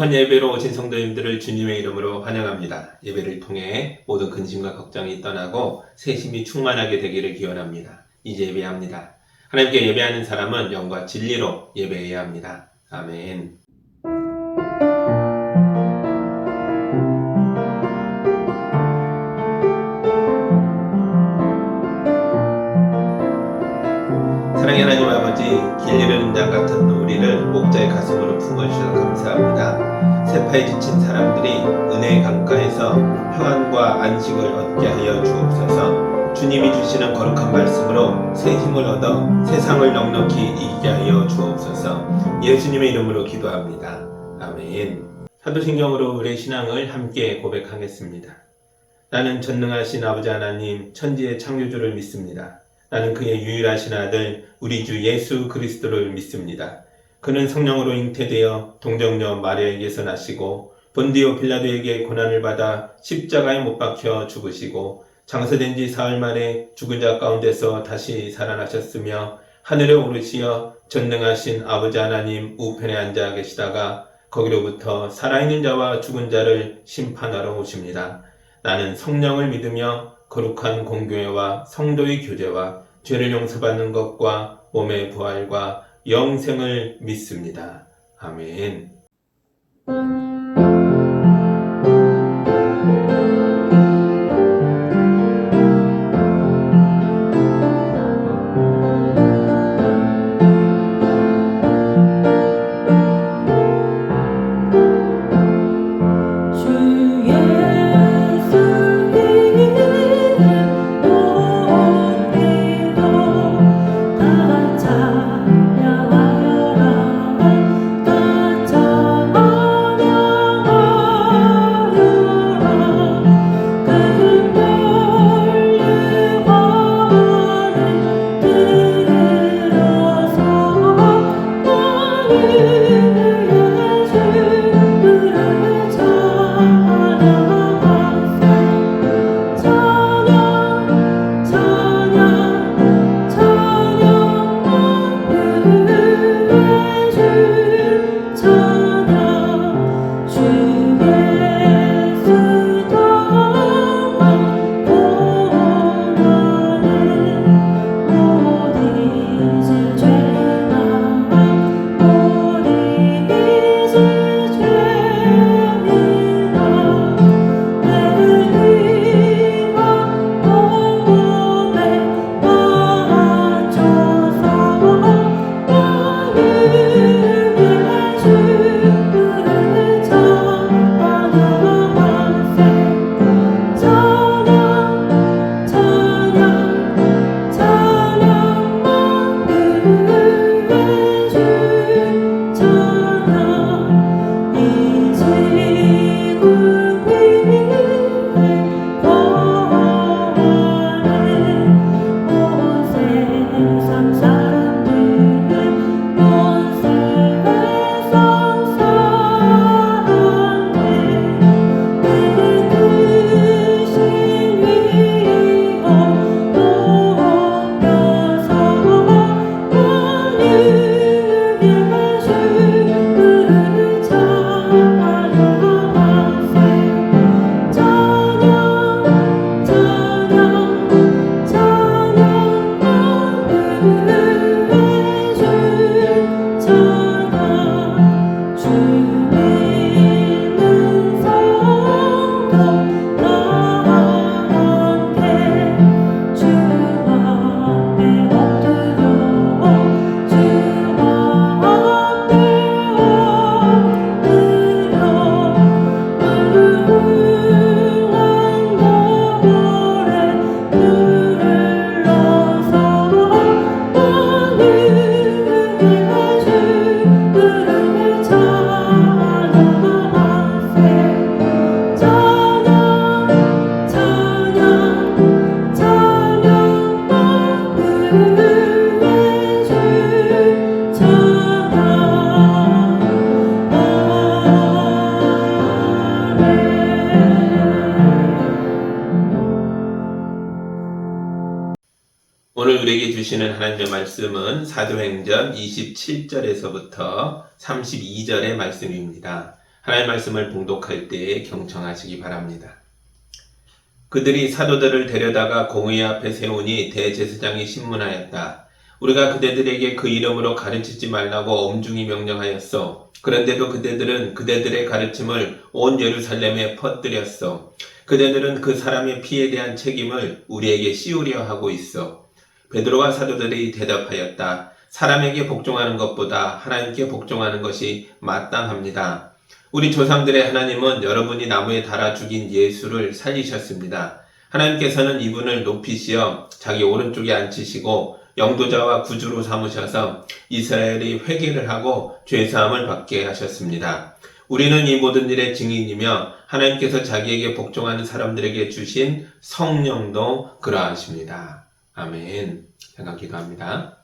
거룩한 예배로 오신 성도님들을 주님의 이름으로 환영합니다. 예배를 통해 모든 근심과 걱정이 떠나고 새심이 충만하게 되기를 기원합니다. 이제 예배합니다. 하나님께 예배하는 사람은 영과 진리로 예배해야 합니다. 아멘. 사랑의 하나님 아버지, 길 잃은 자 같은 우리를 목자의 가슴으로 품어주셔서 감사합니다. 세파에 지친 사람들이 은혜의 강가에서 평안과 안식을 얻게 하여 주옵소서. 주님이 주시는 거룩한 말씀으로 새 힘을 얻어 세상을 넉넉히 이기게 하여 주옵소서. 예수님의 이름으로 기도합니다. 아멘. 사도신경으로 우리의 신앙을 함께 고백하겠습니다. 나는 전능하신 아버지 하나님, 천지의 창조주를 믿습니다. 나는 그의 유일하신 아들 우리 주 예수 그리스도를 믿습니다. 그는 성령으로 잉태되어 동정녀 마리아에게서 나시고 본디오 빌라도에게 고난을 받아 십자가에 못 박혀 죽으시고 장사된 지 사흘 만에 죽은 자 가운데서 다시 살아나셨으며 하늘에 오르시어 전능하신 아버지 하나님 우편에 앉아 계시다가 거기로부터 살아있는 자와 죽은 자를 심판하러 오십니다. 나는 성령을 믿으며 거룩한 공교회와 성도의 교제와 죄를 용서받는 것과 몸의 부활과 영생을 믿습니다. 아멘. 오늘 우리에게 주시는 하나님의 말씀은 사도행전 27절에서부터 32절의 말씀입니다. 하나님의 말씀을 봉독할 때에 경청하시기 바랍니다. 그들이 사도들을 데려다가 공의 앞에 세우니 대제사장이 신문하였다. 우리가 그대들에게 그 이름으로 가르치지 말라고 엄중히 명령하였소. 그런데도 그대들은 그대들의 가르침을 온 예루살렘에 퍼뜨렸소. 그대들은 그 사람의 피에 대한 책임을 우리에게 씌우려 하고 있어. 베드로와 사도들이 대답하였다. 사람에게 복종하는 것보다 하나님께 복종하는 것이 마땅합니다. 우리 조상들의 하나님은 여러분이 나무에 달아 죽인 예수를 살리셨습니다. 하나님께서는 이분을 높이시어 자기 오른쪽에 앉히시고 영도자와 구주로 삼으셔서 이스라엘이 회개를 하고 죄사함을 받게 하셨습니다. 우리는 이 모든 일의 증인이며 하나님께서 자기에게 복종하는 사람들에게 주신 성령도 그러하십니다. 아멘. 잠깐 기도합니다.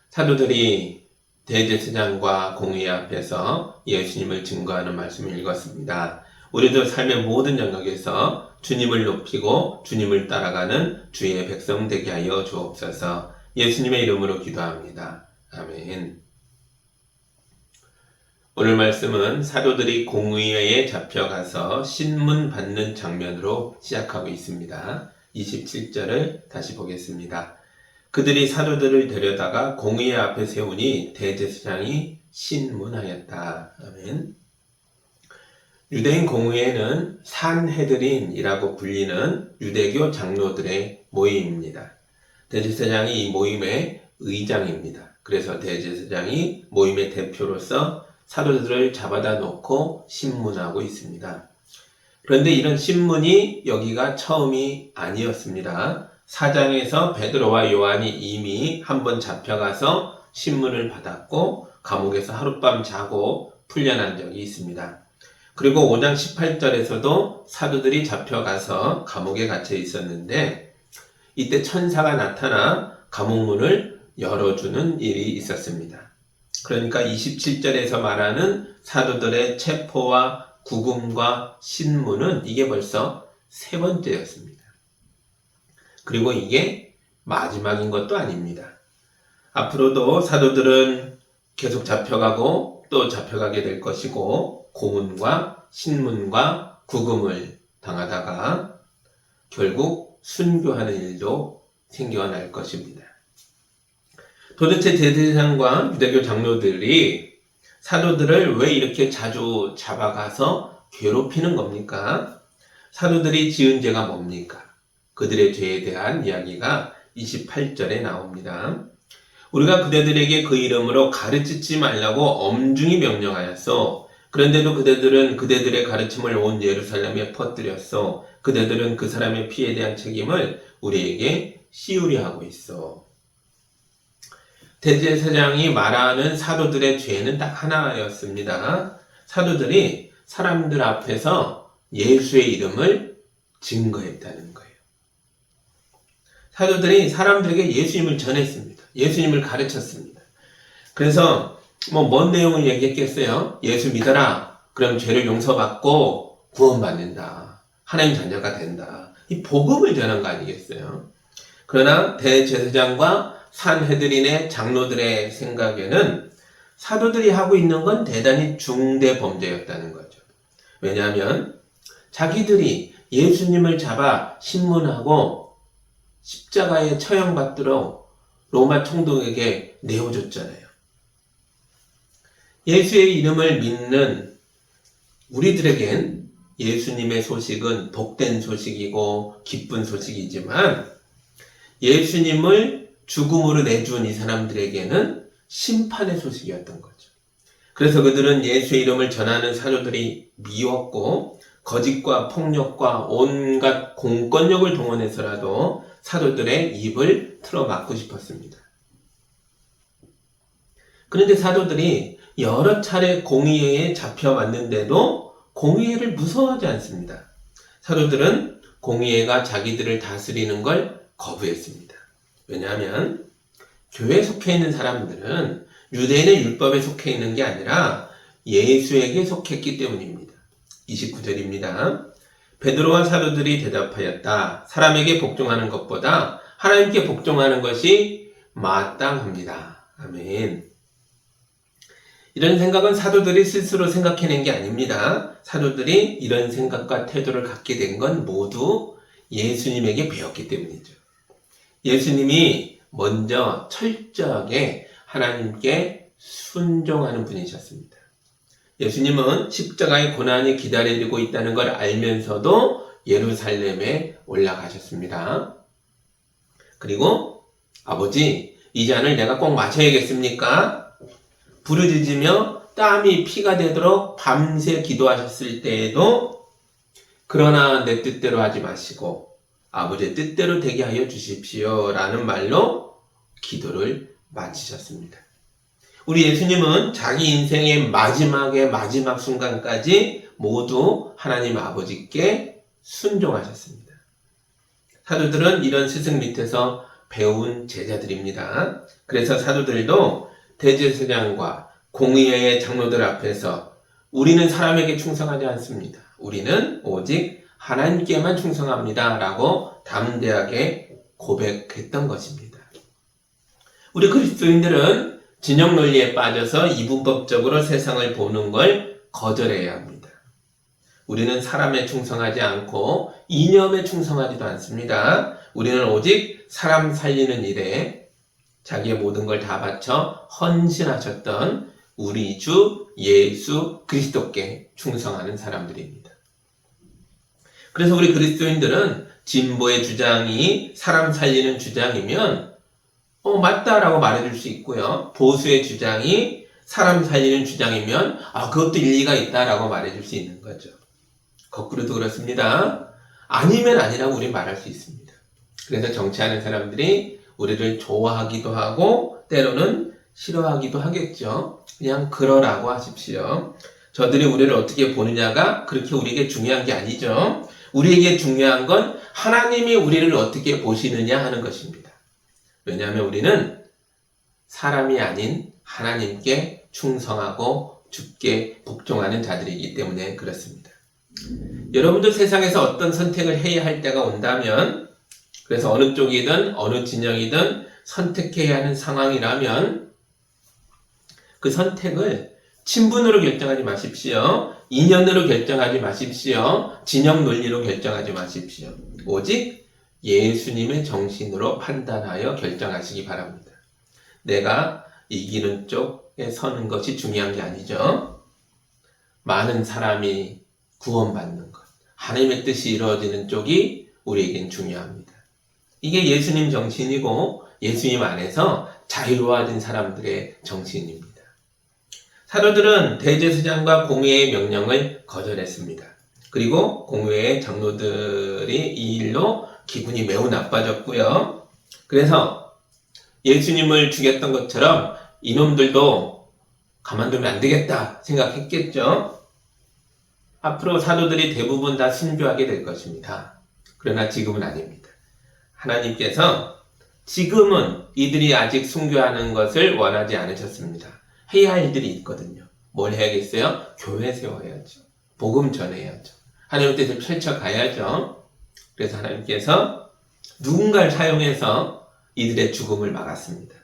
사도들이 대제사장과 공의 앞에서 예수님을 증거하는 말씀을 읽었습니다. 우리도 삶의 모든 영역에서 주님을 높이고 주님을 따라가는 주의 백성 되게 하여 주옵소서. 예수님의 이름으로 기도합니다. 아멘. 오늘 말씀은 사도들이 공의회에 잡혀가서 신문 받는 장면으로 시작하고 있습니다. 27절을 다시 보겠습니다. 그들이 사도들을 데려다가 공의회 앞에 세우니 대제사장이 신문하였다. 아멘. 유대인 공의회는 산헤드린이라고 불리는 유대교 장로들의 모임입니다. 대제사장이 이 모임의 의장입니다. 그래서 대제사장이 모임의 대표로서 사도들을 잡아다 놓고 신문하고 있습니다. 그런데 이런 신문이 여기가 처음이 아니었습니다. 4장에서 베드로와 요한이 이미 한번 잡혀가서 신문을 받았고 감옥에서 하룻밤 자고 풀려난 적이 있습니다. 그리고 5장 18절에서도 사도들이 잡혀가서 감옥에 갇혀 있었는데 이때 천사가 나타나 감옥문을 열어주는 일이 있었습니다. 그러니까 27절에서 말하는 사도들의 체포와 구금과 신문은 이게 벌써 세 번째였습니다. 그리고 이게 마지막인 것도 아닙니다. 앞으로도 사도들은 계속 잡혀가고 또 잡혀가게 될 것이고 고문과 신문과 구금을 당하다가 결국 순교하는 일도 생겨날 것입니다. 도대체 대제사장과 유대교 장로들이 사도들을 왜 이렇게 자주 잡아가서 괴롭히는 겁니까? 사도들이 지은 죄가 뭡니까? 그들의 죄에 대한 이야기가 28절에 나옵니다. 우리가 그대들에게 그 이름으로 가르치지 말라고 엄중히 명령하였소. 그런데도 그대들은 그대들의 가르침을 온 예루살렘에 퍼뜨렸소. 그대들은 그 사람의 피에 대한 책임을 우리에게 씌우려 하고 있어. 대제사장이 말하는 사도들의 죄는 딱 하나였습니다. 사도들이 사람들 앞에서 예수의 이름을 증거했다는 거예요. 사도들이 사람들에게 예수님을 전했습니다. 예수님을 가르쳤습니다. 그래서 뭔 내용을 얘기했겠어요? 예수 믿어라. 그럼 죄를 용서받고 구원받는다. 하나님 자녀가 된다. 이 복음을 전한 거 아니겠어요? 그러나 대제사장과 산헤드린의 장로들의 생각에는 사도들이 하고 있는 건 대단히 중대 범죄였다는 거죠. 왜냐하면 자기들이 예수님을 잡아 신문하고 십자가에 처형받도록 로마 총독에게 내어줬잖아요. 예수의 이름을 믿는 우리들에겐 예수님의 소식은 복된 소식이고 기쁜 소식이지만 예수님을 죽음으로 내준 이 사람들에게는 심판의 소식이었던 거죠. 그래서 그들은 예수의 이름을 전하는 사도들이 미웠고 거짓과 폭력과 온갖 공권력을 동원해서라도 사도들의 입을 틀어막고 싶었습니다. 그런데 사도들이 여러 차례 공의회에 잡혀왔는데도 공의회를 무서워하지 않습니다. 사도들은 공의회가 자기들을 다스리는 걸 거부했습니다. 왜냐하면 교회에 속해 있는 사람들은 유대인의 율법에 속해 있는 게 아니라 예수에게 속했기 때문입니다. 29절입니다. 베드로와 사도들이 대답하였다. 사람에게 복종하는 것보다 하나님께 복종하는 것이 마땅합니다. 아멘. 이런 생각은 사도들이 스스로 생각해낸 게 아닙니다. 사도들이 이런 생각과 태도를 갖게 된 건 모두 예수님에게 배웠기 때문이죠. 예수님이 먼저 철저하게 하나님께 순종하는 분이셨습니다. 예수님은 십자가의 고난이 기다리고 있다는 걸 알면서도 예루살렘에 올라가셨습니다. 그리고 아버지, 이 잔을 내가 꼭 마셔야겠습니까? 부르짖으며 땀이 피가 되도록 밤새 기도하셨을 때에도 그러나 내 뜻대로 하지 마시고 아버지의 뜻대로 되게 하여 주십시오 라는 말로 기도를 마치셨습니다. 우리 예수님은 자기 인생의 마지막의 마지막 순간까지 모두 하나님 아버지께 순종하셨습니다. 사도들은 이런 스승 밑에서 배운 제자들입니다. 그래서 사도들도 대제사장과 공의회의 장로들 앞에서 우리는 사람에게 충성하지 않습니다. 우리는 오직 하나님께만 충성합니다. 라고 담대하게 고백했던 것입니다. 우리 그리스도인들은 진영 논리에 빠져서 이분법적으로 세상을 보는 걸 거절해야 합니다. 우리는 사람에 충성하지 않고 이념에 충성하지도 않습니다. 우리는 오직 사람 살리는 일에 자기의 모든 걸 다 바쳐 헌신하셨던 우리 주 예수 그리스도께 충성하는 사람들입니다. 그래서 우리 그리스도인들은 진보의 주장이 사람 살리는 주장이면 맞다라고 말해줄 수 있고요. 보수의 주장이 사람 살리는 주장이면 그것도 일리가 있다라고 말해줄 수 있는 거죠. 거꾸로도 그렇습니다. 아니면 아니라고 우린 말할 수 있습니다. 그래서 정치하는 사람들이 우리를 좋아하기도 하고 때로는 싫어하기도 하겠죠. 그냥 그러라고 하십시오. 저들이 우리를 어떻게 보느냐가 그렇게 우리에게 중요한 게 아니죠. 우리에게 중요한 건 하나님이 우리를 어떻게 보시느냐 하는 것입니다. 왜냐하면 우리는 사람이 아닌 하나님께 충성하고 주께 복종하는 자들이기 때문에 그렇습니다. 여러분도 세상에서 어떤 선택을 해야 할 때가 온다면, 그래서 어느 쪽이든 어느 진영이든 선택해야 하는 상황이라면 그 선택을 친분으로 결정하지 마십시오. 인연으로 결정하지 마십시오. 진영 논리로 결정하지 마십시오. 오직 예수님의 정신으로 판단하여 결정하시기 바랍니다. 내가 이기는 쪽에 서는 것이 중요한 게 아니죠. 많은 사람이 구원받는 것, 하나님의 뜻이 이루어지는 쪽이 우리에겐 중요합니다. 이게 예수님 정신이고 예수님 안에서 자유로워진 사람들의 정신입니다. 사도들은 대제사장과 공회의 명령을 거절했습니다. 그리고 공회의 장로들이 이 일로 기분이 매우 나빠졌고요. 그래서 예수님을 죽였던 것처럼 이놈들도 가만두면 안 되겠다 생각했겠죠. 앞으로 사도들이 대부분 다 순교하게 될 것입니다. 그러나 지금은 아닙니다. 하나님께서 지금은 이들이 아직 순교하는 것을 원하지 않으셨습니다. 해야 할 일들이 있거든요. 뭘 해야겠어요? 교회 세워야죠. 복음 전해야죠. 하나님의 뜻을 펼쳐가야죠. 그래서 하나님께서 누군가를 사용해서 이들의 죽음을 막았습니다.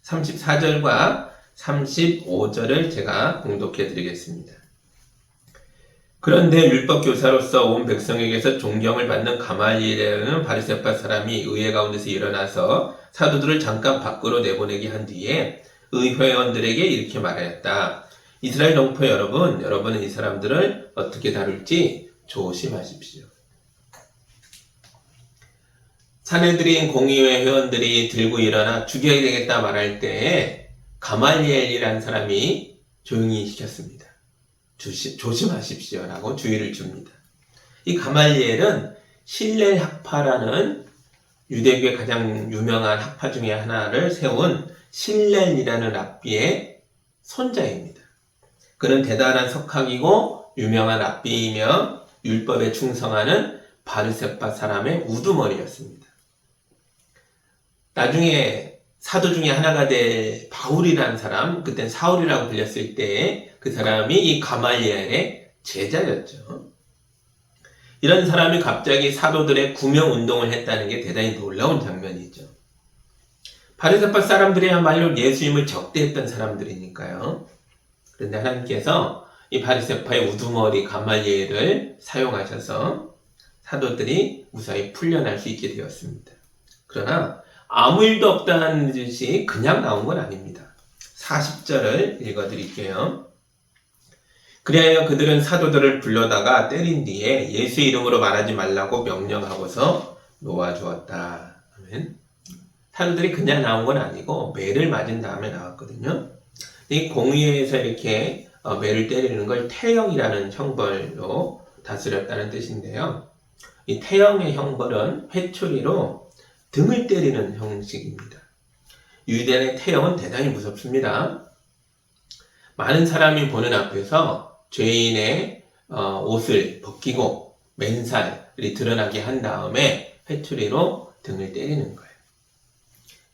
34절과 35절을 제가 공독해 드리겠습니다. 그런데 율법교사로서 온 백성에게서 존경을 받는 가말리엘이라는 바리새파 사람이 의회 가운데서 일어나서 사도들을 잠깐 밖으로 내보내게 한 뒤에 의회원들에게 이렇게 말하였다. 이스라엘 동포 여러분, 여러분은 이 사람들을 어떻게 다룰지 조심하십시오. 사내들인 공의회 회원들이 들고 일어나 죽여야 되겠다 말할 때에 가말리엘이라는 사람이 조용히 시켰습니다. 조심하십시오 라고 주의를 줍니다. 이 가말리엘은 실렐학파라는 유대교의 가장 유명한 학파 중에 하나를 세운 실렐이라는 랍비의 손자입니다. 그는 대단한 석학이고 유명한 랍비이며 율법에 충성하는 바리새파 사람의 우두머리였습니다. 나중에 사도 중에 하나가 될 바울이라는 사람, 그땐 사울이라고 불렸을 때 그 사람이 이 가말리엘의 제자였죠. 이런 사람이 갑자기 사도들의 구명 운동을 했다는 게 대단히 놀라운 장면이죠. 바리새파 사람들이야말로 예수님을 적대했던 사람들이니까요. 그런데 하나님께서 이 바리새파의 우두머리 가말리엘을 사용하셔서 사도들이 무사히 풀려날 수 있게 되었습니다. 그러나 아무 일도 없다는 뜻이 그냥 나온 건 아닙니다. 40절을 읽어드릴게요. 그리하여 그들은 사도들을 불러다가 때린 뒤에 예수의 이름으로 말하지 말라고 명령하고서 놓아주었다. 아멘. 사도들이 그냥 나온 건 아니고 매를 맞은 다음에 나왔거든요. 이 공의회에서 이렇게 매를 때리는 걸 태형이라는 형벌로 다스렸다는 뜻인데요. 이 태형의 형벌은 회초리로 등을 때리는 형식입니다. 유대인의 태형은 대단히 무섭습니다. 많은 사람이 보는 앞에서 죄인의 옷을 벗기고 맨살이 드러나게 한 다음에 회초리로 등을 때리는 거예요.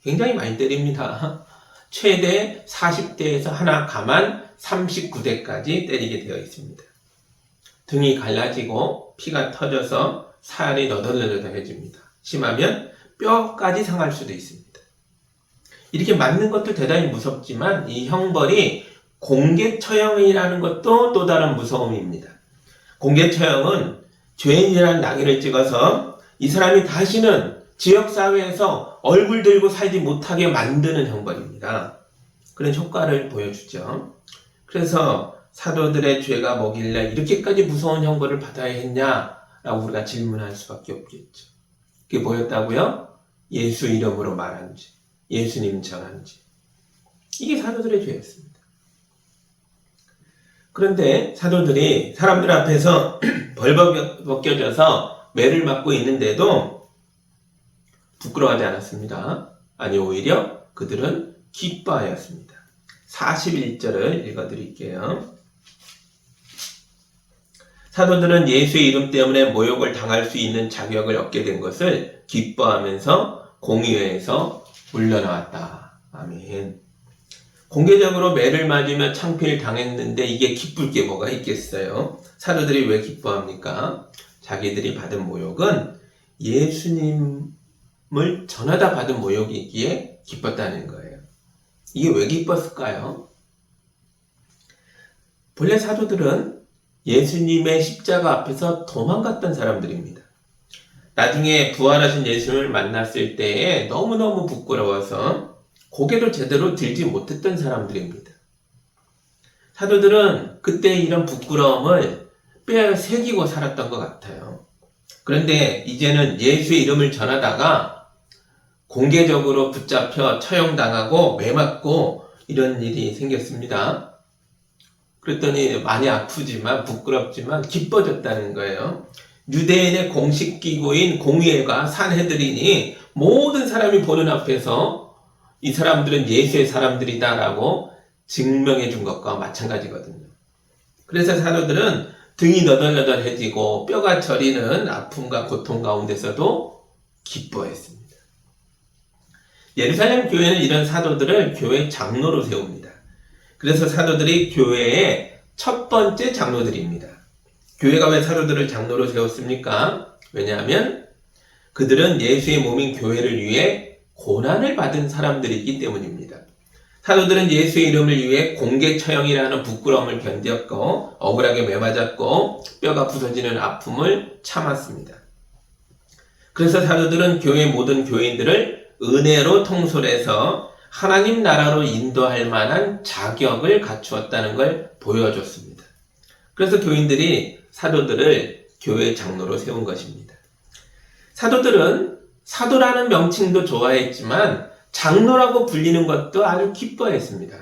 굉장히 많이 때립니다. 최대 40대에서 하나 감한 39대까지 때리게 되어 있습니다. 등이 갈라지고 피가 터져서 살이 너덜너덜해집니다. 심하면 뼈까지 상할 수도 있습니다. 이렇게 맞는 것도 대단히 무섭지만 이 형벌이 공개 처형이라는 것도 또 다른 무서움입니다. 공개 처형은 죄인이라는 낙인을 찍어서 이 사람이 다시는 지역사회에서 얼굴 들고 살지 못하게 만드는 형벌입니다. 그런 효과를 보여주죠. 그래서 사도들의 죄가 뭐길래 이렇게까지 무서운 형벌을 받아야 했냐라고 우리가 질문할 수밖에 없겠죠. 그게 뭐였다고요? 예수 이름으로 말한 죄, 예수님 전한 죄. 이게 사도들의 죄였습니다. 그런데 사도들이 사람들 앞에서 벌벗겨져서 매를 맞고 있는데도 부끄러워하지 않았습니다. 아니, 오히려 그들은 기뻐하였습니다. 41절을 읽어드릴게요. 사도들은 예수의 이름 때문에 모욕을 당할 수 있는 자격을 얻게 된 것을 기뻐하면서 공의회에서 물러나왔다. 아멘. 공개적으로 매를 맞으며 창피를 당했는데 이게 기쁠 게 뭐가 있겠어요? 사도들이 왜 기뻐합니까? 자기들이 받은 모욕은 예수님을 전하다 받은 모욕이기에 기뻤다는 거예요. 이게 왜 기뻤을까요? 본래 사도들은 예수님의 십자가 앞에서 도망갔던 사람들입니다. 나중에 부활하신 예수님을 만났을 때에 너무너무 부끄러워서 고개도 제대로 들지 못했던 사람들입니다. 사도들은 그때 이런 부끄러움을 뼈에 새기고 살았던 것 같아요. 그런데 이제는 예수의 이름을 전하다가 공개적으로 붙잡혀 처형당하고 매맞고 이런 일이 생겼습니다. 그랬더니 많이 아프지만 부끄럽지만 기뻐졌다는 거예요. 유대인의 공식 기구인 공의회가 산헤드린이 모든 사람이 보는 앞에서 이 사람들은 예수의 사람들이다라고 증명해 준 것과 마찬가지거든요. 그래서 사도들은 등이 너덜너덜해지고 뼈가 저리는 아픔과 고통 가운데서도 기뻐했습니다. 예루살렘 교회는 이런 사도들을 교회 장로로 세웁니다. 그래서 사도들이 교회의 첫 번째 장로들입니다. 교회가 왜 사도들을 장로로 세웠습니까? 왜냐하면 그들은 예수의 몸인 교회를 위해 고난을 받은 사람들이기 때문입니다. 사도들은 예수의 이름을 위해 공개 처형이라는 부끄러움을 견뎠고 억울하게 매맞았고 뼈가 부서지는 아픔을 참았습니다. 그래서 사도들은 교회 모든 교인들을 은혜로 통솔해서 하나님 나라로 인도할 만한 자격을 갖추었다는 걸 보여줬습니다. 그래서 교인들이 사도들을 교회 장로로 세운 것입니다. 사도들은 사도라는 명칭도 좋아했지만 장로라고 불리는 것도 아주 기뻐했습니다.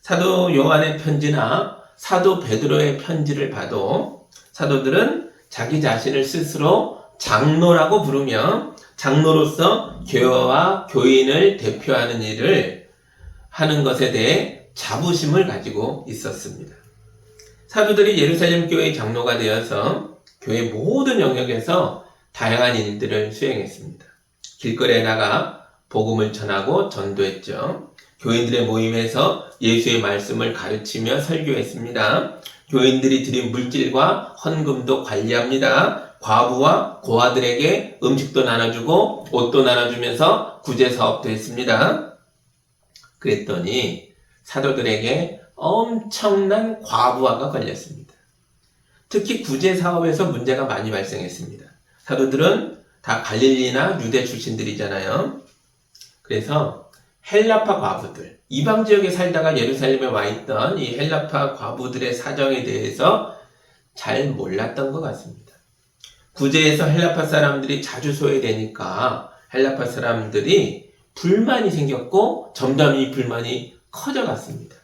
사도 요한의 편지나 사도 베드로의 편지를 봐도 사도들은 자기 자신을 스스로 장로라고 부르며 장로로서 교회와 교인을 대표하는 일을 하는 것에 대해 자부심을 가지고 있었습니다. 사도들이 예루살렘 교회의 장로가 되어서 교회 모든 영역에서 다양한 일들을 수행했습니다. 길거리에 나가 복음을 전하고 전도했죠. 교인들의 모임에서 예수의 말씀을 가르치며 설교했습니다. 교인들이 드린 물질과 헌금도 관리합니다. 과부와 고아들에게 음식도 나눠주고 옷도 나눠주면서 구제사업도 했습니다. 그랬더니 사도들에게 엄청난 과부하가 걸렸습니다. 특히 구제 사업에서 문제가 많이 발생했습니다. 사도들은 다 갈릴리나 유대 출신들이잖아요. 그래서 헬라파 과부들, 이방 지역에 살다가 예루살렘에 와 있던 이 헬라파 과부들의 사정에 대해서 잘 몰랐던 것 같습니다. 구제에서 헬라파 사람들이 자주 소외되니까 헬라파 사람들이 불만이 생겼고 점점 이 불만이 커져갔습니다.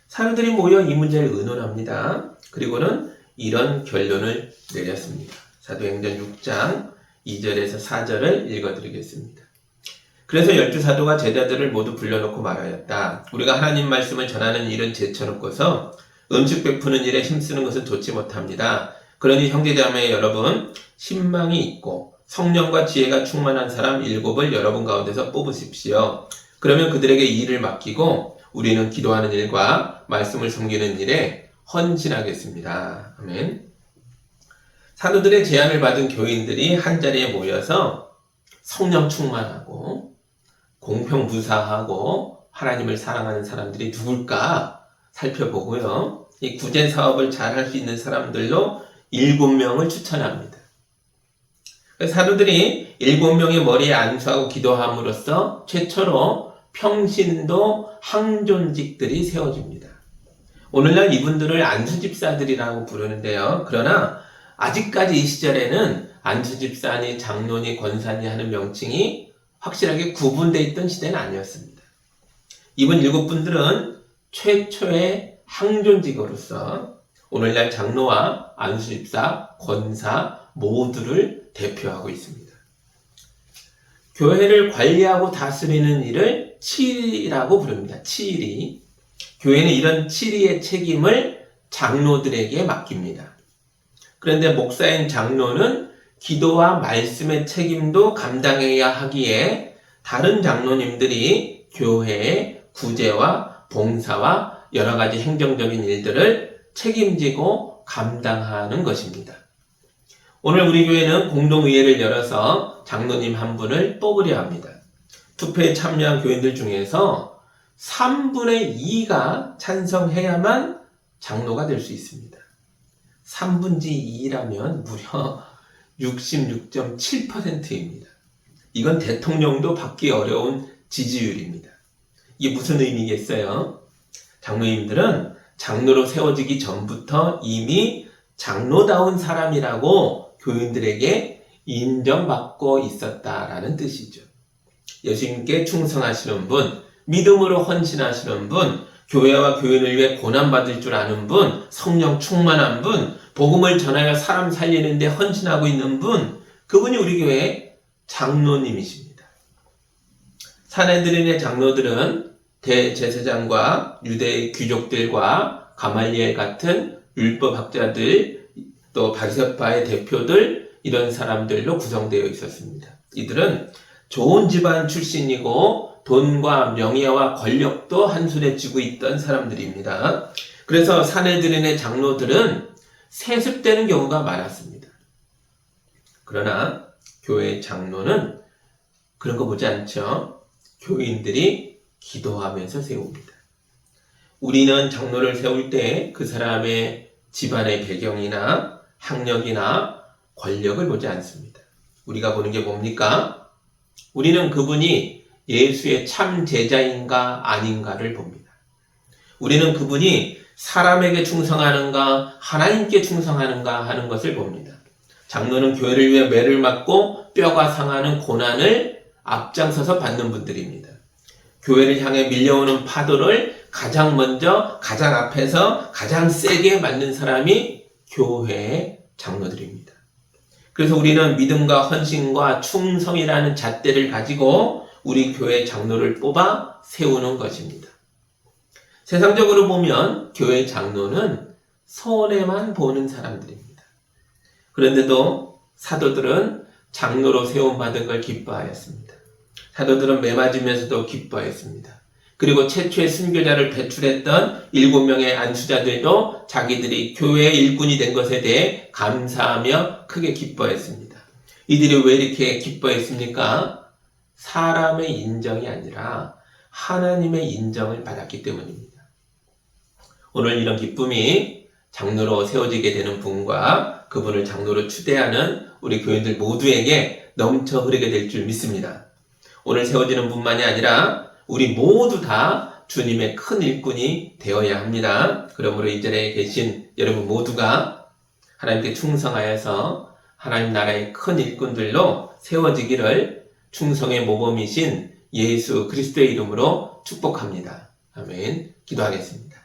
사람들이 모여 이 문제를 의논합니다. 그리고는 이런 결론을 내렸습니다. 사도행전 6장 2절에서 4절을 읽어드리겠습니다. 그래서 12사도가 제자들을 모두 불러놓고 말하였다. 우리가 하나님 말씀을 전하는 일은 제쳐놓고서 음식 베푸는 일에 힘쓰는 것은 좋지 못합니다. 그러니 형제자매 여러분, 신망이 있고 성령과 지혜가 충만한 사람 7을 여러분 가운데서 뽑으십시오. 그러면 그들에게 이 일을 맡기고 우리는 기도하는 일과 말씀을 섬기는 일에 헌신하겠습니다. 아멘. 사도들의 제안을 받은 교인들이 한자리에 모여서 성령 충만하고 공평무사하고 하나님을 사랑하는 사람들이 누굴까 살펴보고요. 이 구제 사업을 잘 할 수 있는 사람들로 7명을 추천합니다. 사도들이 7명의 머리에 안수하고 기도함으로써 최초로 평신도 항존직들이 세워집니다. 오늘날 이분들을 안수집사들이라고 부르는데요. 그러나 아직까지 이 시절에는 안수집사니 장로니 권사니 하는 명칭이 확실하게 구분되어 있던 시대는 아니었습니다. 이분 7분들은 최초의 항존직으로서 오늘날 장로와 안수집사, 권사 모두를 대표하고 있습니다. 교회를 관리하고 다스리는 일을 치리라고 부릅니다. 치리. 교회는 이런 치리의 책임을 장로들에게 맡깁니다. 그런데 목사인 장로는 기도와 말씀의 책임도 감당해야 하기에 다른 장로님들이 교회의 구제와 봉사와 여러 가지 행정적인 일들을 책임지고 감당하는 것입니다. 오늘 우리 교회는 공동의회를 열어서 장로님 한 분을 뽑으려 합니다. 투표에 참여한 교인들 중에서 3분의 2가 찬성해야만 장로가 될 수 있습니다. 3분의 2라면 무려 66.7%입니다. 이건 대통령도 받기 어려운 지지율입니다. 이게 무슨 의미겠어요? 장로님들은 장로로 세워지기 전부터 이미 장로다운 사람이라고 교인들에게 인정받고 있었다라는 뜻이죠. 예수님께 충성하시는 분, 믿음으로 헌신하시는 분, 교회와 교인을 위해 고난받을 줄 아는 분, 성령 충만한 분, 복음을 전하여 사람 살리는 데 헌신하고 있는 분, 그분이 우리 교회의 장로님이십니다. 산헤드린의 장로들은 대제사장과 유대의 귀족들과 가말리엘 같은 율법학자들, 또 바리새파의 대표들, 이런 사람들로 구성되어 있었습니다. 이들은 좋은 집안 출신이고 돈과 명예와 권력도 한술에 쥐고 있던 사람들입니다. 그래서 산헤드린의 장로들은 세습되는 경우가 많았습니다. 그러나 교회의 장로는 그런 거 보지 않죠. 교인들이 기도하면서 세웁니다. 우리는 장로를 세울 때 그 사람의 집안의 배경이나 학력이나 권력을 보지 않습니다. 우리가 보는 게 뭡니까? 우리는 그분이 예수의 참 제자인가 아닌가를 봅니다. 우리는 그분이 사람에게 충성하는가 하나님께 충성하는가 하는 것을 봅니다. 장로는 교회를 위해 매를 맞고 뼈가 상하는 고난을 앞장서서 받는 분들입니다. 교회를 향해 밀려오는 파도를 가장 먼저 가장 앞에서 가장 세게 맞는 사람이 교회의 장로들입니다. 그래서 우리는 믿음과 헌신과 충성이라는 잣대를 가지고 우리 교회 장로를 뽑아 세우는 것입니다. 세상적으로 보면 교회 장로는 손해만 보는 사람들입니다. 그런데도 사도들은 장로로 세움받은 걸 기뻐하였습니다. 사도들은 매 맞으면서도 기뻐했습니다. 그리고 최초의 순교자를 배출했던 7명의 안수자들도 자기들이 교회의 일꾼이 된 것에 대해 감사하며 크게 기뻐했습니다. 이들이 왜 이렇게 기뻐했습니까? 사람의 인정이 아니라 하나님의 인정을 받았기 때문입니다. 오늘 이런 기쁨이 장로로 세워지게 되는 분과 그분을 장로로 추대하는 우리 교인들 모두에게 넘쳐 흐르게 될 줄 믿습니다. 오늘 세워지는 분만이 아니라 우리 모두 다 주님의 큰 일꾼이 되어야 합니다. 그러므로 이 자리에 계신 여러분 모두가 하나님께 충성하여서 하나님 나라의 큰 일꾼들로 세워지기를 충성의 모범이신 예수 그리스도의 이름으로 축복합니다. 아멘. 기도하겠습니다.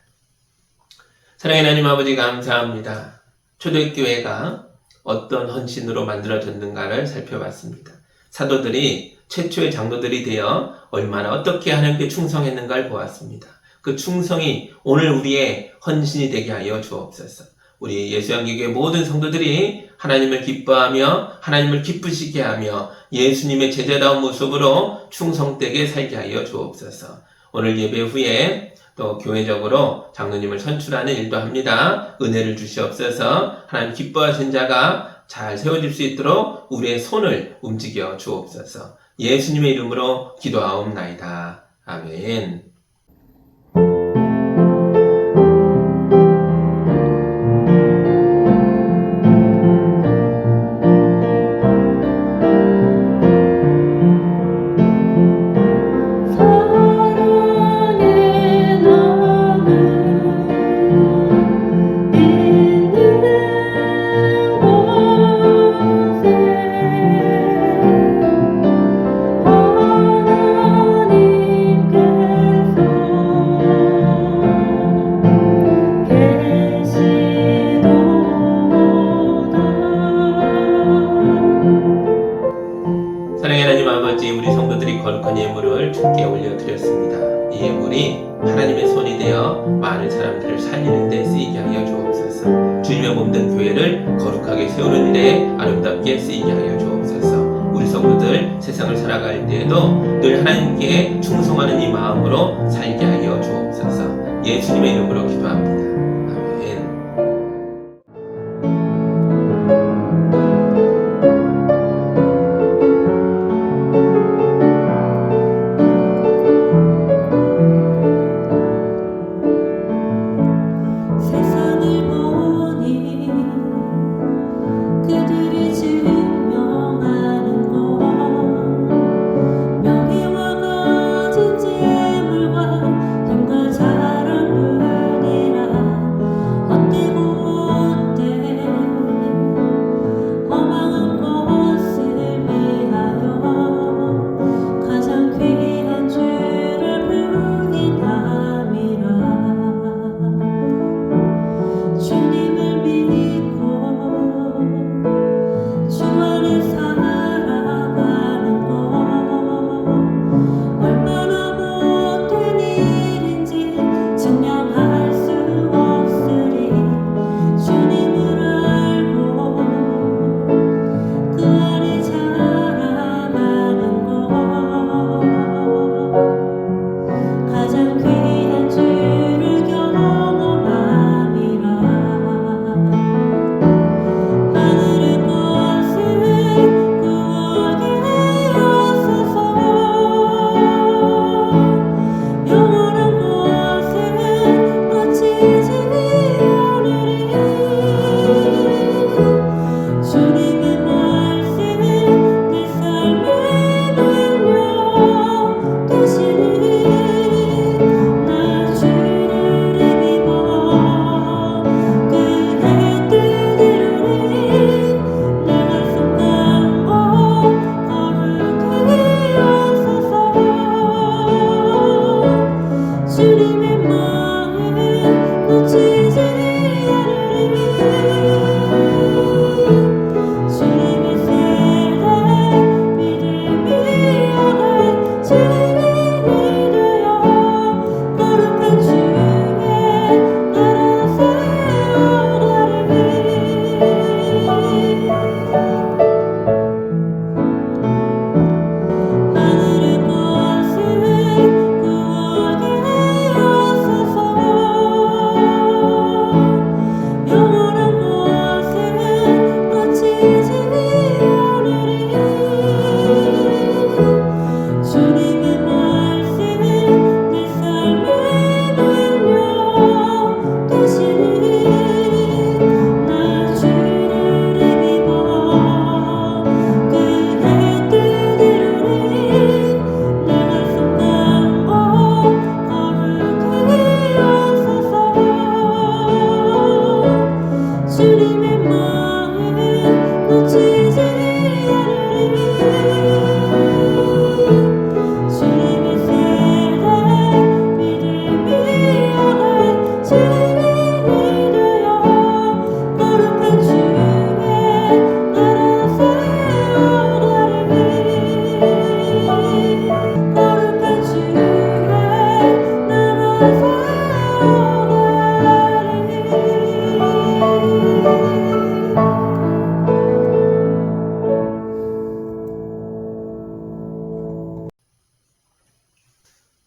사랑의 하나님 아버지 감사합니다. 초대교회가 어떤 헌신으로 만들어졌는가를 살펴봤습니다. 사도들이 최초의 장로들이 되어 얼마나 어떻게 하나님께 충성했는가를 보았습니다. 그 충성이 오늘 우리의 헌신이 되게 하여 주옵소서. 우리 예수양교회 모든 성도들이 하나님을 기뻐하며 하나님을 기쁘시게 하며 예수님의 제자다운 모습으로 충성되게 살게 하여 주옵소서. 오늘 예배 후에 또 교회적으로 장로님을 선출하는 일도 합니다. 은혜를 주시옵소서. 하나님 기뻐하신 자가 잘 세워질 수 있도록 우리의 손을 움직여 주옵소서. 예수님의 이름으로 기도하옵나이다. 아멘. 사랑의 하나님 아버지, 우리 성도들이 거룩한 예물을 주께 올려드렸습니다. 이 예물이 하나님의 손이 되어 많은 사람들을 살리는 데 쓰이게 하여 주옵소서. 주님의 몸된 교회를 거룩하게 세우는 일에 아름답게 쓰이게 하여 주옵소서. 우리 성도들 세상을 살아갈 때에도 늘 하나님께 충성하는 이 마음으로 살게 하여 주옵소서. 예수님의 이름으로 기도합니다. 아멘. 명예와 가진 재물과 힘과 자랑뿐이라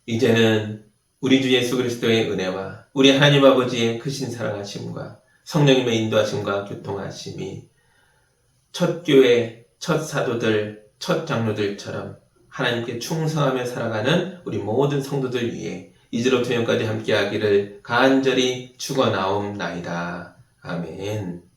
이제는 우리 주 예수 그리스도의 은혜와 우리 하나님 아버지의 크신 사랑하심과 성령님의 인도하심과 교통하심이 첫 교회, 첫 사도들, 첫 장로들처럼 하나님께 충성하며 살아가는 우리 모든 성도들 위해 이제로부터 영까지 함께하기를 간절히 축원하옵나이다. 아멘.